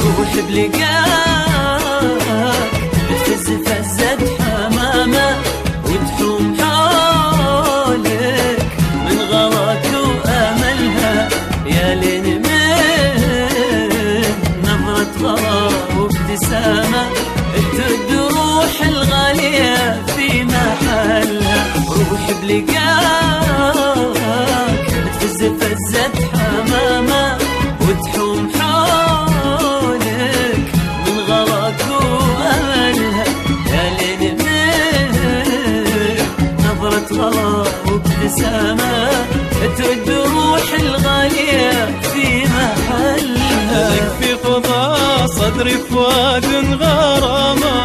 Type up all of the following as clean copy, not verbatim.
روح بلقاك تفز فزة حمامة وتحوم حولك من غلاك وأملها، يا لين من نظرة غلا وابتسامة ترد روح الغالية في محلها. روح بلقاك تفز فزة حمامة وتحوم حولك من غلاك وأملها، يا لين من نظرة غلا وابتسامة ترد روح الغالية في محلها. لك في فضاء صدري فؤاد غرامة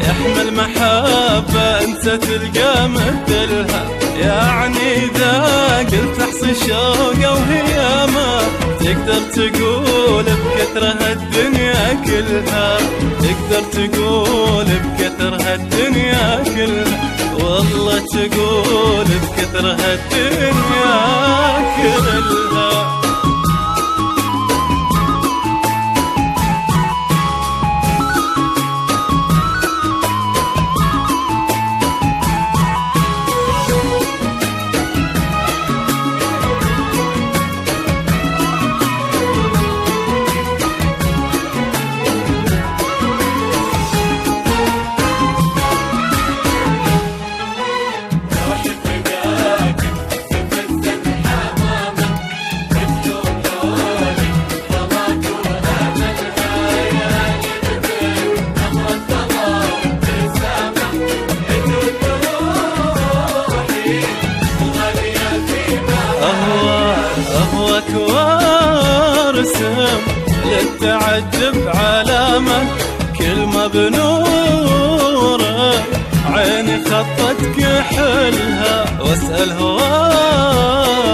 يحمل محبة انت تلقى مثلها، يعني إذا قلت احصي شوقه وهيامة تقدر تقول بكثرها الدنيا كلها، تقدر تقول بكثرها الدنيا كلها، والله تقول بكثرها الدنيا كلها. أهواك وارسم للتعجب علامة، كل ما بنورك عيني خطت كحلها، واسأل هواك